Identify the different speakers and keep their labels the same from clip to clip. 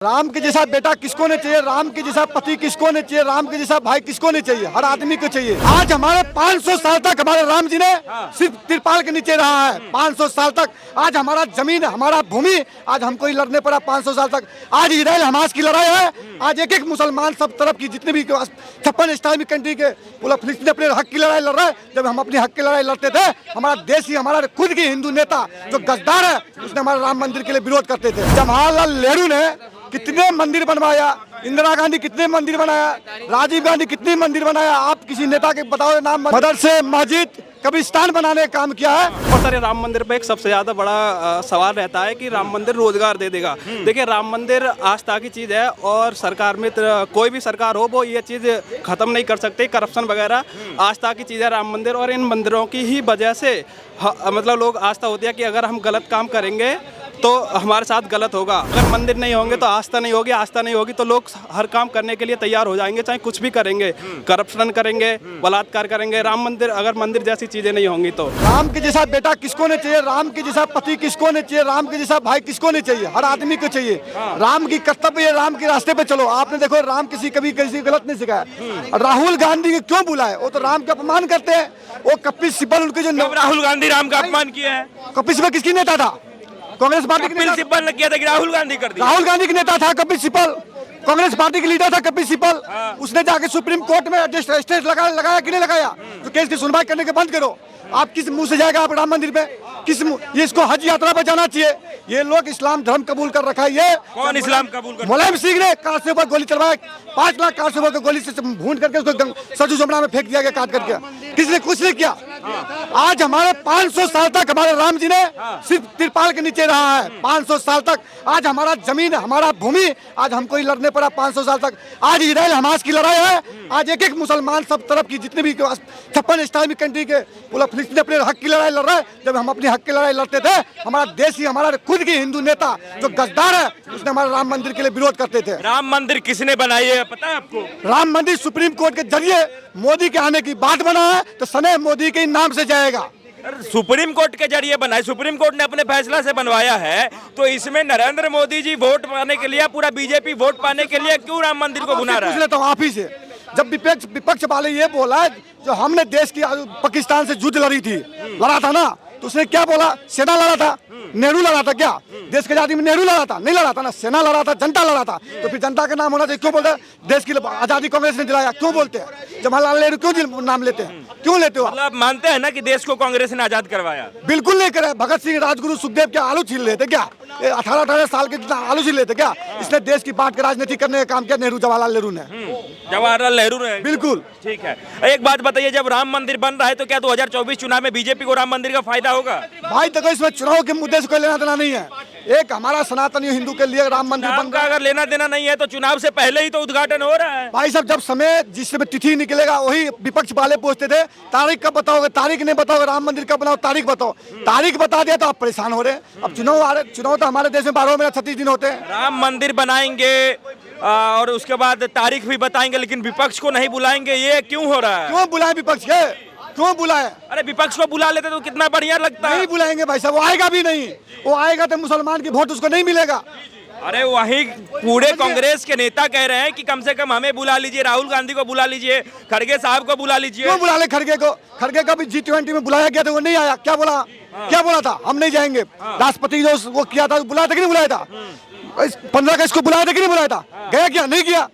Speaker 1: राम के जैसा बेटा किसको नहीं चाहिए, राम के जैसा पति किसको नहीं चाहिए, राम के जैसा भाई किसको नहीं चाहिए, हर आदमी को चाहिए। आज हमारे 500 साल तक हमारे राम जी ने सिर्फ तिरपाल के नीचे रहा है। 500 साल तक आज हमारा जमीन, हमारा भूमि, आज हमको ही लड़ने पड़ा 500 साल तक। आज इजराइल हमास की लड़ाई है। आज एक एक मुसलमान सब तरफ की जितने भी 56 इस्लामिक कंट्री के पूरा फिलिस्तीन अपने हक की लड़ाई लड़ रहा है। जब हम अपने हक की लड़ाई लड़ते थे, हमारा देश ही, हमारा खुद की हिंदू नेता जो गद्दार है, उसने हमारे राम मंदिर के लिए विरोध करते थे। जवाहरलाल नेहरू ने कितने मंदिर बनवाया, इंदिरा गांधी कितने मंदिर बनाया, राजीव गांधी कितने मंदिर बनाया, आप किसी नेता के बताओ नाम। मदरसे, मस्जिद, कब्रिस्तान बनाने का काम किया है।
Speaker 2: और सर, राम मंदिर पे एक सबसे ज्यादा बड़ा सवाल रहता है कि राम मंदिर रोजगार दे देगा। देखिए, राम मंदिर आस्था की चीज है और सरकार में कोई भी सरकार हो वो ये चीज खत्म नहीं कर सकती। करप्शन वगैरह आस्था की चीज है राम मंदिर, और इन मंदिरों की ही वजह से मतलब लोग आस्था होती है कि अगर हम गलत काम करेंगे तो हमारे साथ गलत होगा। अगर मंदिर नहीं होंगे तो आस्था नहीं होगी, आस्था नहीं होगी तो लोग हर काम करने के लिए तैयार हो जाएंगे, चाहे कुछ भी करेंगे, करप्शन करेंगे, बलात्कार करेंगे। राम मंदिर, अगर मंदिर जैसी चीजें नहीं होंगी तो
Speaker 1: राम के जैसा बेटा किसको नहीं चाहिए, राम के जैसा पति किसको नहीं चाहिए, राम के जैसा भाई किसको नहीं चाहिए, हर आदमी को चाहिए। राम की कर्तव्य है, राम के रास्ते पे चलो। आपने देखो, राम कभी किसी गलत नहीं सिखाया। राहुल गांधी को क्यों बुलाए? वो तो राम का अपमान करते हैं। वो कपिल सिब्बल उनके जो
Speaker 3: राहुल गांधी राम का अपमान किया है।
Speaker 1: कपिल सिब्बल किसकी नेता था? कांग्रेस पार्टी
Speaker 3: कपिल सिब्बल ने किया था कि राहुल गांधी कर दिया।
Speaker 1: राहुल गांधी का नेता था कपिल सिब्बल, कांग्रेस पार्टी के लीडर था कपिल सिब्बल। उसने जाके सुप्रीम कोर्ट में रजिस्ट्रेशन लगाया कि नहीं लगाया? तो केस की सुनवाई करने के बंद करो। आप किस मुंह से जाएगा आप राम मंदिर पे? किस मुंह? ये इसको हज यात्रा पे जाना चाहिए। ये लोग इस्लाम धर्म कबूल कर रखा है। ये
Speaker 3: कौन इस्लाम कबूल कर?
Speaker 1: मुलायम सिंह ने कार से ऊपर गोली चलवाया, 5 लाख कार से ऊपर गोली से भून करके उसको सजू जमुना में फेंक दिया गया, काट करके। किसने कुछ नहीं किया। आज हमारे 500 साल तक हमारे राम जी ने सिर्फ तिरपाल के नीचे रहा है। 500 साल तक आज हमारा जमीन, हमारा भूमि, आज हमको ही लड़ने पड़ा 500 साल तक। आज इजराइल हमास की लड़ाई है। आज एक एक मुसलमान सब तरफ की जितने भी 56 इस्लामिक कंट्री के पूरा फिलिस्तीन अपने हक की लड़ाई लड़ रहा है। जब हम अपने हक की लड़ाई लड़ते थे, हमारा देश ही, हमारा खुद की हिंदू नेता जो गद्दार है, उसने हमारे राम मंदिर के लिए विरोध करते थे।
Speaker 3: राम मंदिर किसने बनाई है पता है आपको?
Speaker 1: राम मंदिर सुप्रीम कोर्ट के जरिए मोदी के आने की बात बना है, तो सने मोदी के नाम से जाएगा।
Speaker 3: सुप्रीम कोर्ट के जरिए बनाए, सुप्रीम कोर्ट ने अपने फैसला से बनवाया है, तो इसमें नरेंद्र मोदी जी वोट पाने के लिए, पूरा बीजेपी वोट पाने के लिए क्यों राम मंदिर को बुला रहा है?
Speaker 1: पूछ लेता हूँ आप ही से। जब विपक्ष वाले ये बोला, जो हमने देश की पाकिस्तान से युद्ध लड़ा था ना, तो उसने क्या बोला? सेना लड़ा था, नेहरू लड़ा था क्या? देश की आजादी में नेहरू लड़ा था? नहीं लड़ा था ना, सेना लड़ा था, जनता लड़ा था। तो फिर जनता का नाम होना चाहिए। क्यों बोलते हैं देश की आजादी कांग्रेस ने दिलाया? क्यों बोलते हैं? जवाहरलाल नेहरू क्यों नाम लेते हैं? क्यों लेते हो?
Speaker 3: मतलब मानते हैं ना कि देश को कांग्रेस ने आजाद करवाया?
Speaker 1: बिल्कुल नहीं करे। भगत सिंह, राजगुरु, सुखदेव क्या आलू छीन लेते क्या? 18-18 साल के जितना आलू छीन लेते क्या? इसने देश की बात के राजनीति करने का काम किया नेहरू, जवाहरलाल नेहरू ने।
Speaker 3: जवाहरलाल नेहरू ने, बिल्कुल
Speaker 1: ठीक
Speaker 3: है। एक बात बताइए, जब राम मंदिर बन रहा है तो क्या 2024 चुनाव में बीजेपी को राम मंदिर का फायदा होगा?
Speaker 1: भाई देखो, इसमें चुनाव के मुद्दे से कोई लेना देना नहीं है। एक हमारा सनातनी हिंदू के लिए राम मंदिर बन रहा है।
Speaker 3: अगर लेना देना नहीं है तो चुनाव से पहले ही तो उद्घाटन हो रहा है।
Speaker 1: भाई साहब, जब समय, जिस समय तिथि निकलेगा, वही विपक्ष वाले पूछते थे तारीख कब बताओगे, तारीख नहीं बताओगे, राम मंदिर कब बनाओ, तारीख बताओ। तारीख बता दिया तो आप परेशान हो रहे हैं। अब चुनाव आ रहे, चुनाव तो हमारे देश में 12 महीना 36 दिन होते हैं।
Speaker 3: राम मंदिर बनाएंगे और उसके बाद तारीख भी बताएंगे, लेकिन विपक्ष को नहीं बुलाएंगे, ये क्यों हो रहा है?
Speaker 1: क्यों बुलाए विपक्ष के? क्यों बुलाए?
Speaker 3: अरे विपक्ष को बुला लेते तो कितना बढ़िया लगता है।
Speaker 1: नहीं बुलाएंगे भाई साहब, वो आएगा भी नहीं। वो आएगा तो मुसलमान की वोट उसको नहीं मिलेगा।
Speaker 3: अरे वहीं पूरे कांग्रेस के नेता कह रहे हैं कि कम से कम हमें बुला लीजिए, राहुल गांधी को बुला लीजिए, खड़गे साहब को बुला लीजिए।
Speaker 1: क्यों बुला ले खड़गे को? खड़गे का भी G20 में बुलाया गया था, वो नहीं आया। क्या बोला? क्या बोला था? हम नहीं जाएंगे। राष्ट्रपति जो वो किया था, बुलाया था कि नहीं बुलाया था? 15 अगस्त को बुलाया था कि नहीं बुलाया था? गया क्या? नहीं किया।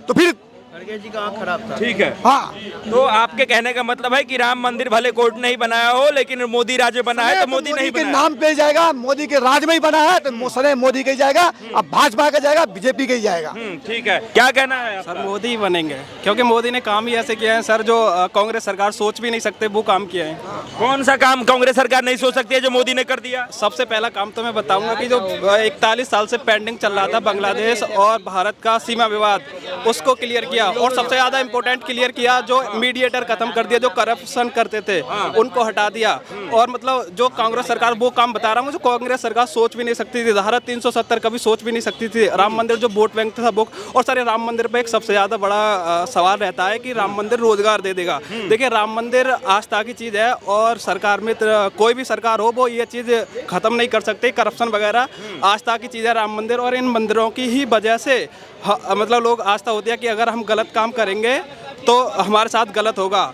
Speaker 1: तो फिर
Speaker 3: जी का आँख खराब था। ठीक है।
Speaker 1: हाँ,
Speaker 3: तो आपके कहने का मतलब है कि राम मंदिर भले कोर्ट नहीं बनाया हो, लेकिन मोदी राज में बना है तो मोदी नहीं
Speaker 1: के
Speaker 3: बनाया।
Speaker 1: नाम पे ही जाएगा, मोदी के राज में ही बना है तो सने मोदी का ही जाएगा। अब भाजपा का जाएगा, बीजेपी का ही जाएगा।
Speaker 3: ठीक है, क्या कहना है
Speaker 2: सर? मोदी ही बनेंगे, क्योंकि मोदी ने काम ही ऐसे किए हैं सर, जो कांग्रेस सरकार सोच भी नहीं सकते वो काम किए हैं।
Speaker 3: कौन सा काम कांग्रेस सरकार नहीं सोच सकती है जो मोदी ने कर दिया?
Speaker 2: सबसे पहला काम तो मैं बताऊंगा कि जो 41 साल से पेंडिंग चल रहा था बांग्लादेश और भारत का सीमा विवाद, उसको क्लियर किया, और सबसे ज़्यादा इम्पोर्टेंट क्लियर किया जो मीडिएटर खत्म कर दिया, जो करप्शन करते थे उनको हटा दिया। और मतलब जो कांग्रेस सरकार वो काम बता रहा हूँ जो कांग्रेस सरकार सोच भी नहीं सकती थी, धारा 370 कभी सोच भी नहीं सकती थी। राम मंदिर जो वोट बैंक था वो, और सारे राम मंदिर पे एक सबसे ज़्यादा बड़ा सवाल रहता है कि राम मंदिर रोजगार दे देगा। देखिए राम मंदिर आस्था की चीज़ है, और सरकार में कोई भी सरकार हो वो ये चीज़ ख़त्म नहीं कर सकती। करप्शन वगैरह आस्था की चीज़ है राम मंदिर, और इन मंदिरों की ही वजह से मतलब लोग आस्था होती है कि अगर हम गलत काम करेंगे तो हमारे साथ गलत होगा।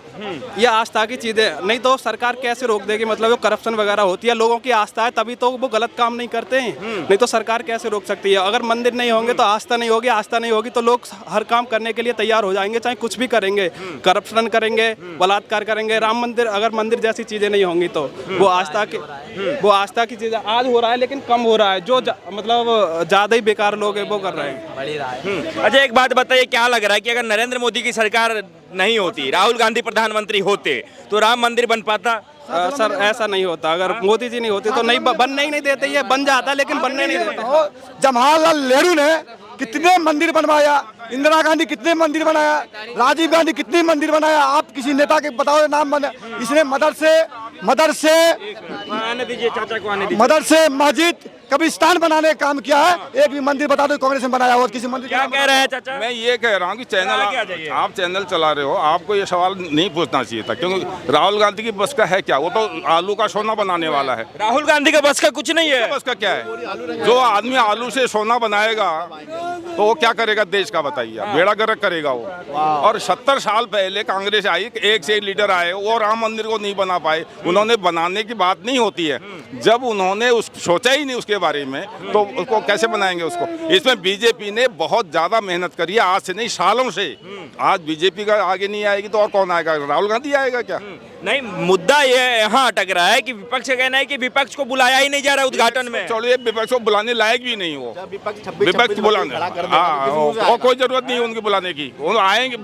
Speaker 2: ये आस्था की चीज़ है, नहीं तो सरकार कैसे रोक देगी। मतलब जो करप्शन वगैरह होती है, लोगों की आस्था है तभी तो वो गलत काम नहीं करते हैं, नहीं तो सरकार कैसे रोक सकती है। अगर मंदिर नहीं होंगे तो आस्था नहीं होगी, आस्था नहीं होगी तो लोग हर काम करने के लिए तैयार हो जाएंगे, चाहे कुछ भी करेंगे, करप्शन करेंगे, बलात्कार करेंगे। राम मंदिर, अगर मंदिर जैसी चीज़ें नहीं होंगी तो वो आस्था की चीज़ आज हो रहा है, लेकिन कम हो रहा है। जो मतलब ज़्यादा ही बेकार लोग हैं वो कर रहे हैं।
Speaker 3: अच्छा एक बात बताइए, क्या लग रहा है कि अगर नरेंद्र मोदी की सरकार नहीं होती, राहुल गांधी प्रधानमंत्री होते तो राम मंदिर बन पाता?
Speaker 2: सर ऐसा नहीं होता, अगर मोदी जी नहीं होते तो नहीं बनने ही नहीं देते। ये बन जाता लेकिन बनने नहीं देते।
Speaker 1: जवाहरलाल नेहरू ने कितने मंदिर बनवाया, इंदिरा गांधी कितने मंदिर बनाया, राजीव गांधी कितने मंदिर बनाया। आप किसी नेता के बताओ नाम। इसने मदरसे मस्जिद कब्रिस्तान बनाने का काम किया है। एक भी मंदिर बता दो कांग्रेस ने बनाया हो किसी मंदिर?
Speaker 3: क्या कह रहे हैं चाचा?
Speaker 4: मैं ये कह रहा हूँ कि आप चैनल चला रहे हो, आपको ये सवाल नहीं पूछना चाहिए था, क्योंकि राहुल गांधी की बस का है क्या? वो तो आलू का सोना बनाने वाला है।
Speaker 3: राहुल गांधी का बस का कुछ नहीं है।
Speaker 4: बस का क्या है? जो आदमी आलू से सोना बनाएगा तो वो क्या करेगा देश का, बताइए? बेड़ा गर्क करेगा वो। और 70 साल पहले कांग्रेस आई, एक से एक लीडर आए, वो राम मंदिर को नहीं बना पाए। उन्होंने बनाने की बात नहीं होती है, जब उन्होंने सोचा ही नहीं उसके बारे में तो उसको कैसे बनाएंगे उसको? इसमें बीजेपी ने बहुत ज्यादा मेहनत करी है, आज से नहीं सालों से। आज बीजेपी का आगे नहीं आएगी तो और कौन आएगा? राहुल गांधी आएगा क्या?
Speaker 3: नहीं, मुद्दा ये यहाँ अटक रहा है कि विपक्ष का कहना है कि विपक्ष को बुलाया ही नहीं जा रहा उद्घाटन में।
Speaker 4: छोड़िए, विपक्ष को बुलाने लायक भी नहीं वो। विपक्ष बुलाने, हाँ, कोई जरूरत नहीं उनकी बुलाने की। वो आएंगे,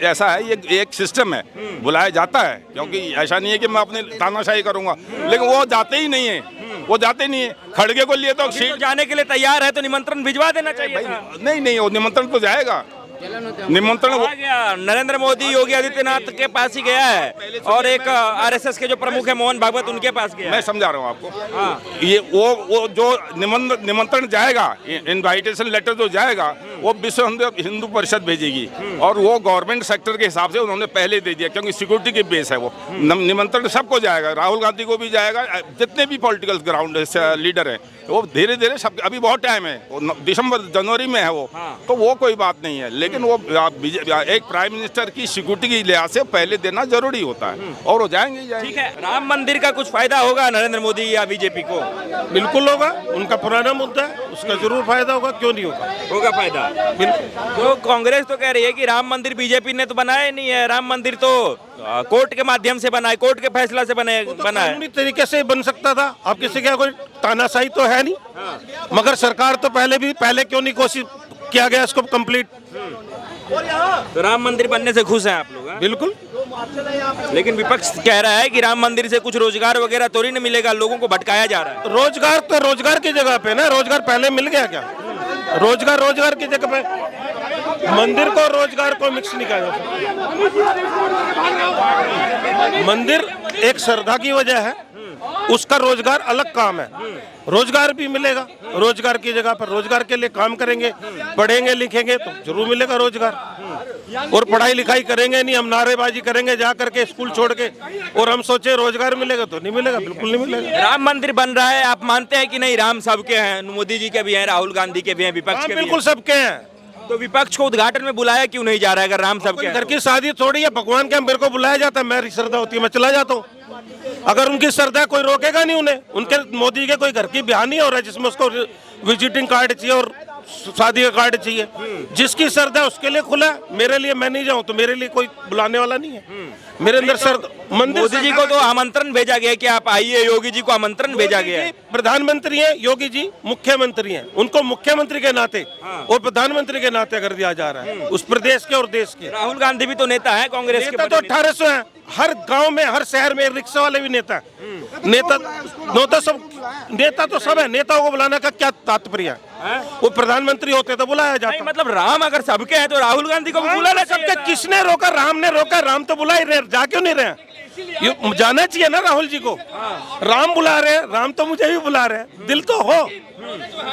Speaker 4: ऐसा है, ये एक सिस्टम है, बुलाया जाता है। क्योंकि ऐसा नहीं है कि मैं अपने तानाशाही करूंगा, लेकिन वो जाते ही नहीं है। वो जाते नहीं है। खड़गे को लिए तो
Speaker 3: जाने के लिए तैयार है तो निमंत्रण भिजवा देना चाहिए था।
Speaker 4: नहीं, वो निमंत्रण तो जाएगा। निमंत्रण
Speaker 3: आ गया, नरेंद्र मोदी योगी आदित्यनाथ के पास ही गया है, और एक आरएसएस के जो प्रमुख है मोहन भागवत, उनके पास गया।
Speaker 4: मैं समझा रहा हूँ आपको। ये वो जो निमंत्रण जाएगा, इनवाइटेशन लेटर जो जाएगा, वो विश्व हिंदू परिषद भेजेगी, और वो गवर्नमेंट सेक्टर के हिसाब से उन्होंने पहले दे दिया, क्योंकि सिक्योरिटी की बेस है वो। निमंत्रण सबको जाएगा, राहुल गांधी को भी जाएगा, जितने भी पॉलिटिकल ग्राउंड लीडर है वो धीरे धीरे सब। अभी बहुत टाइम है, दिसंबर जनवरी में है वो, तो वो कोई बात नहीं है। लेकिन वो एक प्राइम मिनिस्टर की सिक्योरिटी की लिहाज से पहले देना जरूरी होता है, और वो जाएंगे।
Speaker 3: ठीक है, राम मंदिर का कुछ फायदा होगा नरेंद्र मोदी या बीजेपी को?
Speaker 5: बिल्कुल होगा, उनका पुराना मुद्दा है, उसका जरूर फायदा होगा, क्यों नहीं होगा?
Speaker 3: होगा फायदा। तो कांग्रेस तो कह रही है कि राम मंदिर बीजेपी ने तो बनाया नहीं है, राम मंदिर तो कोर्ट के माध्यम से बना है, कोर्ट के फैसला से बना है।
Speaker 5: कानूनी तरीके से बन सकता था। अब किसी क्या कोई तानाशाही तो है नहीं, मगर सरकार तो पहले क्यों नहीं कोशिश किया गया इसको कंप्लीट?
Speaker 3: तो राम मंदिर बनने से खुश हैं आप लोग?
Speaker 5: बिल्कुल।
Speaker 3: लेकिन विपक्ष कह रहा है कि राम मंदिर से कुछ रोजगार वगैरह तो नहीं मिलेगा, लोगों को भटकाया जा रहा है।
Speaker 5: रोजगार तो रोजगार की जगह पे ना, रोजगार पहले मिल गया क्या? रोजगार की जगह पे मंदिर को रोजगार को मिक्स नहीं किया जा सकता। मंदिर एक श्रद्धा की वजह है, उसका रोजगार अलग काम है। रोजगार भी मिलेगा, रोजगार की जगह पर रोजगार के लिए काम करेंगे, पढ़ेंगे लिखेंगे तो जरूर मिलेगा रोजगार। और पढ़ाई लिखाई करेंगे नहीं, हम नारेबाजी करेंगे जा करके स्कूल छोड़ के, और हम सोचे रोजगार मिलेगा तो नहीं मिलेगा, बिल्कुल नहीं मिलेगा।
Speaker 3: राम मंदिर बन रहा है, आप मानते हैं कि नहीं? राम सबके हैं, मोदी जी के भी हैं, राहुल गांधी के भी हैं, विपक्ष के भी हैं।
Speaker 5: बिल्कुल सबके हैं।
Speaker 3: तो विपक्ष को उद्घाटन में बुलाया क्यों नहीं जा रहा है अगर राम सबके हैं?
Speaker 5: घर की शादी थोड़ी है, भगवान के मेरे को बुलाया जाता है, मेरी श्रद्धा होती है, मैं चला जाता हूँ। अगर उनकी श्रद्धा कोई रोकेगा नहीं उन्हें। उनके मोदी के कोई घर की ब्याह नहीं हो रहा है जिसमें उसको विजिटिंग कार्ड चाहिए और शादी का कार्ड चाहिए। जिसकी श्रद्धा उसके लिए खुला है। मेरे लिए, मैं नहीं जाऊं तो मेरे लिए कोई बुलाने वाला नहीं है। मेरे अंदर श्रद्धा।
Speaker 3: मोदी जी को तो आमंत्रण भेजा गया कि आप आइए, योगी जी को आमंत्रण भेजा गया है।
Speaker 5: प्रधानमंत्री हैं, योगी जी मुख्यमंत्री हैं, उनको मुख्यमंत्री के नाते और प्रधानमंत्री के नाते कर दिया जा रहा है उस प्रदेश के और देश के।
Speaker 3: राहुल गांधी भी तो नेता है कांग्रेस के।
Speaker 5: नेता तो 1800 हैं, हर गांव में हर शहर में रिक्शा वाले भी नेता हैं। नेता तो सब है, नेताओं को बुलाने का क्या तात्पर्य है? वो प्रधानमंत्री होते तो बुलाया
Speaker 3: नहीं,
Speaker 5: जाता।
Speaker 3: मतलब राम अगर सबके हैं तो राहुल गांधी को भी बुलाना चाहिए
Speaker 5: सबके
Speaker 3: था।
Speaker 5: किसने रोका? राम ने रोका। राम तो बुला ही रहे, जा क्यों नहीं रहे? ये जाना चाहिए ना राहुल जी को। राम बुला रहे हैं, राम तो मुझे भी बुला रहे हैं, दिल तो हो।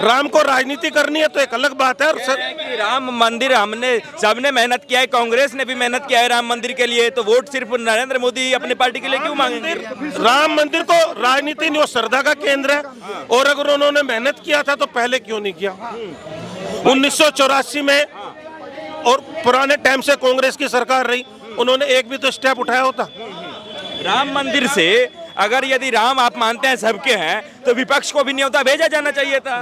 Speaker 5: राम को राजनीति करनी है तो एक अलग बात है। और
Speaker 3: कि राम मंदिर हमने सबने मेहनत किया है, कांग्रेस ने भी मेहनत किया है राम मंदिर के लिए, तो वोट सिर्फ नरेंद्र मोदी अपनी पार्टी के लिए क्यों मांगेंगे?
Speaker 5: राम मंदिर को राजनीति नहीं, वो श्रद्धा का केंद्र है। और अगर उन्होंने मेहनत किया था तो पहले क्यों नहीं किया? 1984 में और पुराने टाइम से कांग्रेस की सरकार रही, उन्होंने एक भी तो स्टेप उठाया होता।
Speaker 3: राम मंदिर से अगर यदि राम आप मानते हैं सबके हैं तो विपक्ष को भी न्योता भेजा जाना चाहिए था।